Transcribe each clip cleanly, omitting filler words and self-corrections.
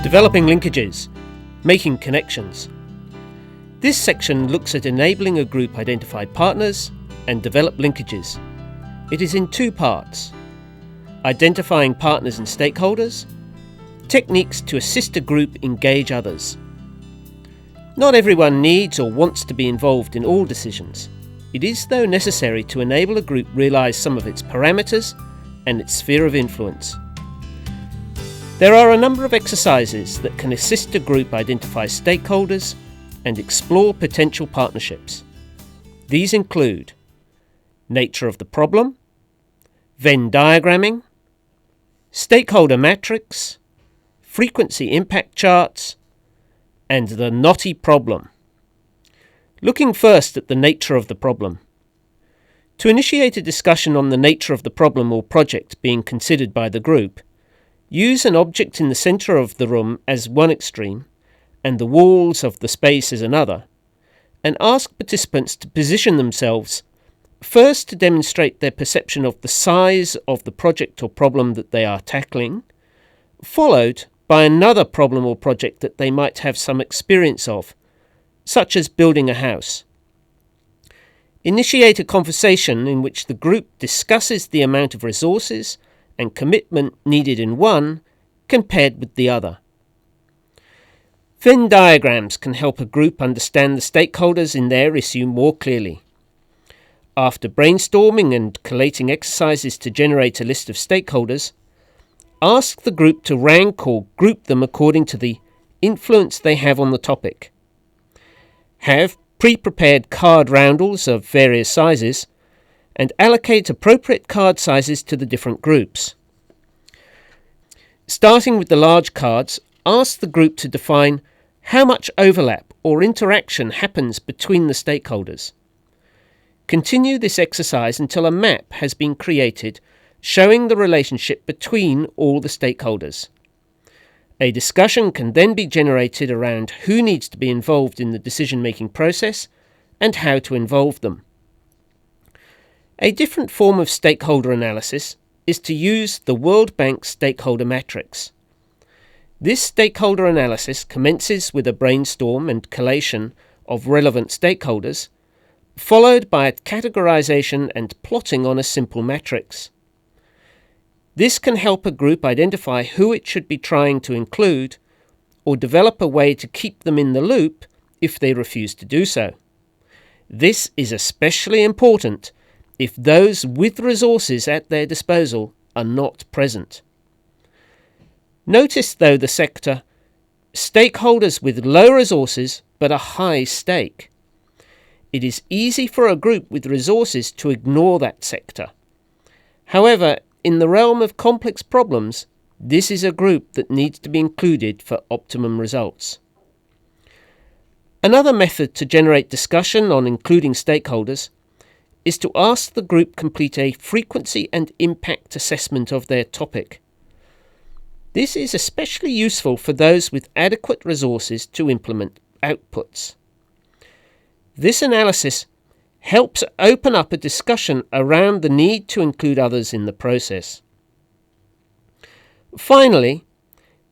Developing linkages, making connections. This section looks at enabling a group identify partners and develop linkages. It is in two parts: identifying partners and stakeholders, techniques to assist a group engage others. Not everyone needs or wants to be involved in all decisions. It is, though, necessary to enable a group realise some of its parameters and its sphere of influence. There are a number of exercises that can assist a group identify stakeholders and explore potential partnerships. These include nature of the problem, Venn diagramming, Stakeholder Matrix, frequency impact charts, and the Knotty Problem. Looking first at the nature of the problem. To initiate a discussion on the nature of the problem or project being considered by the group, use an object in the centre of the room as one extreme and the walls of the space as another, and ask participants to position themselves first to demonstrate their perception of the size of the project or problem that they are tackling, followed by another problem or project that they might have some experience of, such as building a house. Initiate a conversation in which the group discusses the amount of resources and commitment needed in one compared with the other. Venn diagrams can help a group understand the stakeholders in their issue more clearly. After brainstorming and collating exercises to generate a list of stakeholders, ask the group to rank or group them according to the influence they have on the topic. Have pre-prepared card roundels of various sizes and allocate appropriate card sizes to the different groups. Starting with the large cards, ask the group to define how much overlap or interaction happens between the stakeholders. Continue this exercise until a map has been created showing the relationship between all the stakeholders. A discussion can then be generated around who needs to be involved in the decision-making process and how to involve them. A different form of stakeholder analysis is to use the World Bank Stakeholder Matrix. This stakeholder analysis commences with a brainstorm and collation of relevant stakeholders, followed by a categorization and plotting on a simple matrix. This can help a group identify who it should be trying to include, or develop a way to keep them in the loop if they refuse to do so. This is especially important if those with resources at their disposal are not present. Notice, though, the sector stakeholders with low resources but a high stake. It is easy for a group with resources to ignore that sector. However, in the realm of complex problems, this is a group that needs to be included for optimum results. Another method to generate discussion on including stakeholders is to ask the group complete a frequency and impact assessment of their topic. This is especially useful for those with adequate resources to implement outputs. This analysis helps open up a discussion around the need to include others in the process. Finally,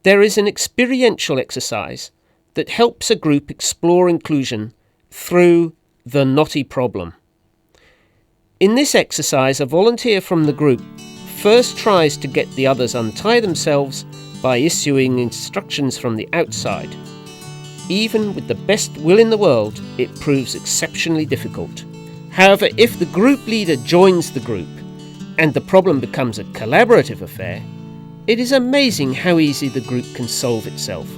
there is an experiential exercise that helps a group explore inclusion through the Knotty Problem. In this exercise, a volunteer from the group first tries to get the others untie themselves by issuing instructions from the outside. Even with the best will in the world, it proves exceptionally difficult. However, if the group leader joins the group and the problem becomes a collaborative affair, it is amazing how easy the group can solve itself.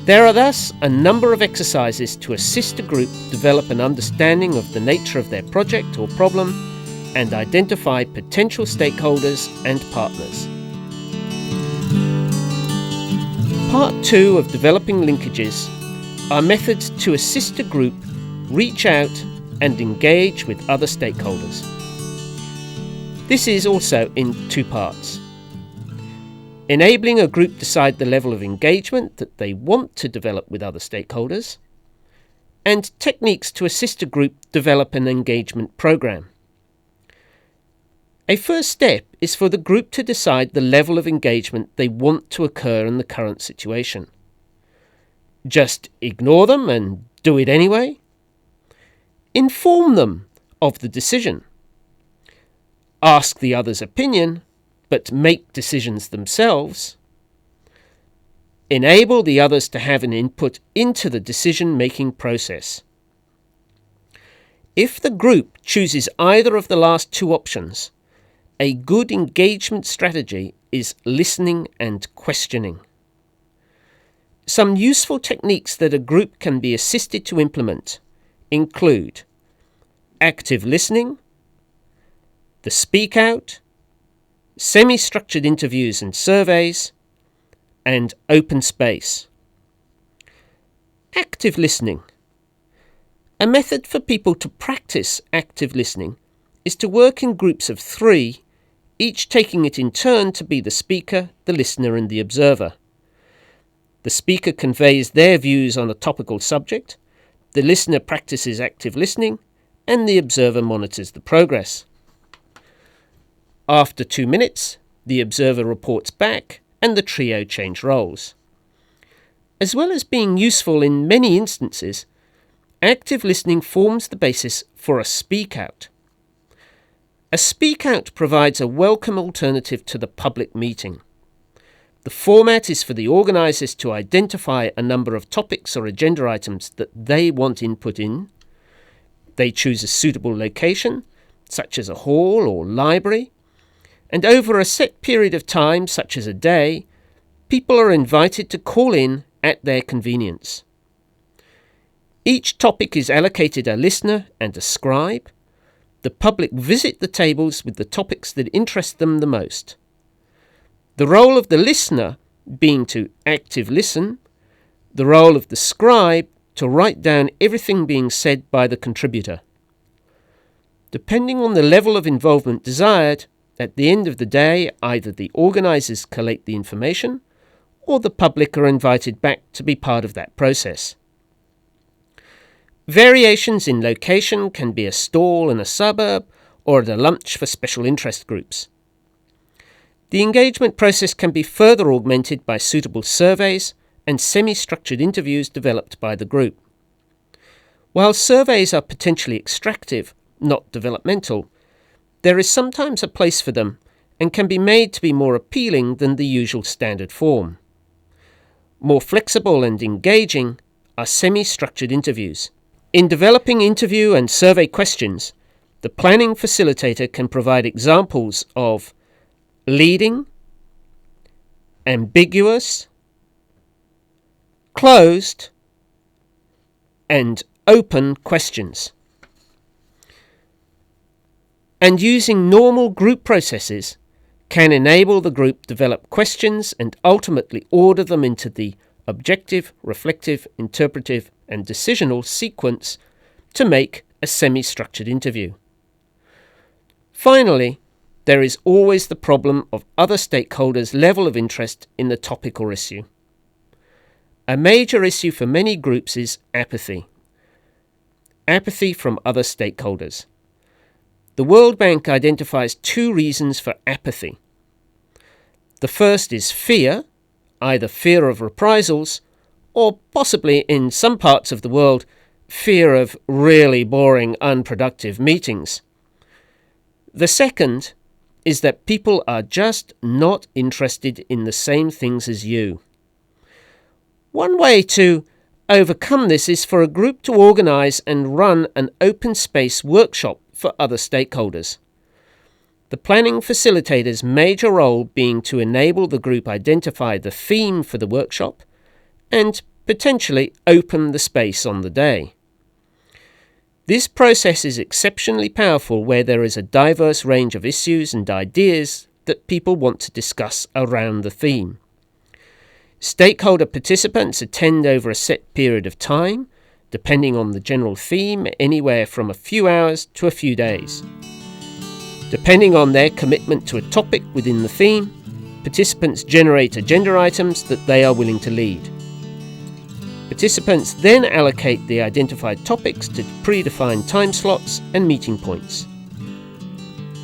There are thus a number of exercises to assist a group develop an understanding of the nature of their project or problem and identify potential stakeholders and partners. Part 2 of developing linkages are methods to assist a group reach out and engage with other stakeholders. This is also in two parts. Enabling a group decide the level of engagement that they want to develop with other stakeholders, and techniques to assist a group develop an engagement program. A first step is for the group to decide the level of engagement they want to occur in the current situation. Just ignore them and do it anyway? Inform them of the decision. Ask the other's opinion, but make decisions themselves. Enable the others to have an input into the decision-making process. If the group chooses either of the last two options, a good engagement strategy is listening and questioning. Some useful techniques that a group can be assisted to implement include active listening, the speak out, semi-structured interviews and surveys, and open space. Active listening. A method for people to practice active listening is to work in groups of 3, each taking it in turn to be the speaker, the listener, and the observer. The speaker conveys their views on a topical subject, the listener practices active listening, and the observer monitors the progress. After 2 minutes, the observer reports back and the trio change roles. As well as being useful in many instances, active listening forms the basis for a speak out. A speak out provides a welcome alternative to the public meeting. The format is for the organisers to identify a number of topics or agenda items that they want input in. They choose a suitable location, such as a hall or library, and over a set period of time, such as a day, people are invited to call in at their convenience. Each topic is allocated a listener and a scribe. The public visit the tables with the topics that interest them the most. The role of the listener being to active listen, the role of the scribe to write down everything being said by the contributor. Depending on the level of involvement desired, at the end of the day, either the organisers collate the information or the public are invited back to be part of that process. Variations in location can be a stall in a suburb or at a lunch for special interest groups. The engagement process can be further augmented by suitable surveys and semi-structured interviews developed by the group. While surveys are potentially extractive, not developmental, there is sometimes a place for them and can be made to be more appealing than the usual standard form. More flexible and engaging are semi-structured interviews. In developing interview and survey questions, the planning facilitator can provide examples of leading, ambiguous, closed, and open questions. And using normal group processes can enable the group develop questions and ultimately order them into the objective, reflective, interpretive, and decisional sequence to make a semi-structured interview. Finally, there is always the problem of other stakeholders' level of interest in the topic or issue. A major issue for many groups is apathy. Apathy from other stakeholders. The World Bank identifies 2 reasons for apathy. The first is fear, either fear of reprisals, or possibly in some parts of the world, fear of really boring, unproductive meetings. The second is that people are just not interested in the same things as you. One way to overcome this is for a group to organise and run an open space workshop for other stakeholders. The planning facilitator's major role being to enable the group identify the theme for the workshop and potentially open the space on the day. This process is exceptionally powerful where there is a diverse range of issues and ideas that people want to discuss around the theme. Stakeholder participants attend over a set period of time, depending on the general theme, anywhere from a few hours to a few days. Depending on their commitment to a topic within the theme, participants generate agenda items that they are willing to lead. Participants then allocate the identified topics to predefined time slots and meeting points.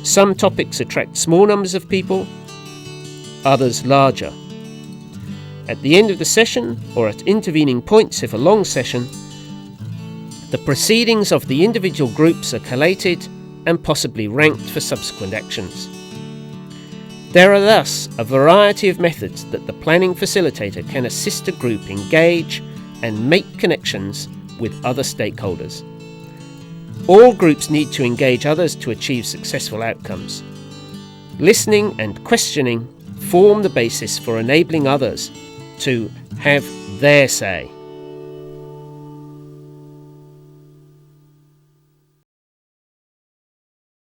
Some topics attract small numbers of people, others larger. At the end of the session, or at intervening points if a long session, the proceedings of the individual groups are collated and possibly ranked for subsequent actions. There are thus a variety of methods that the planning facilitator can assist a group engage and make connections with other stakeholders. All groups need to engage others to achieve successful outcomes. Listening and questioning form the basis for enabling others to have their say.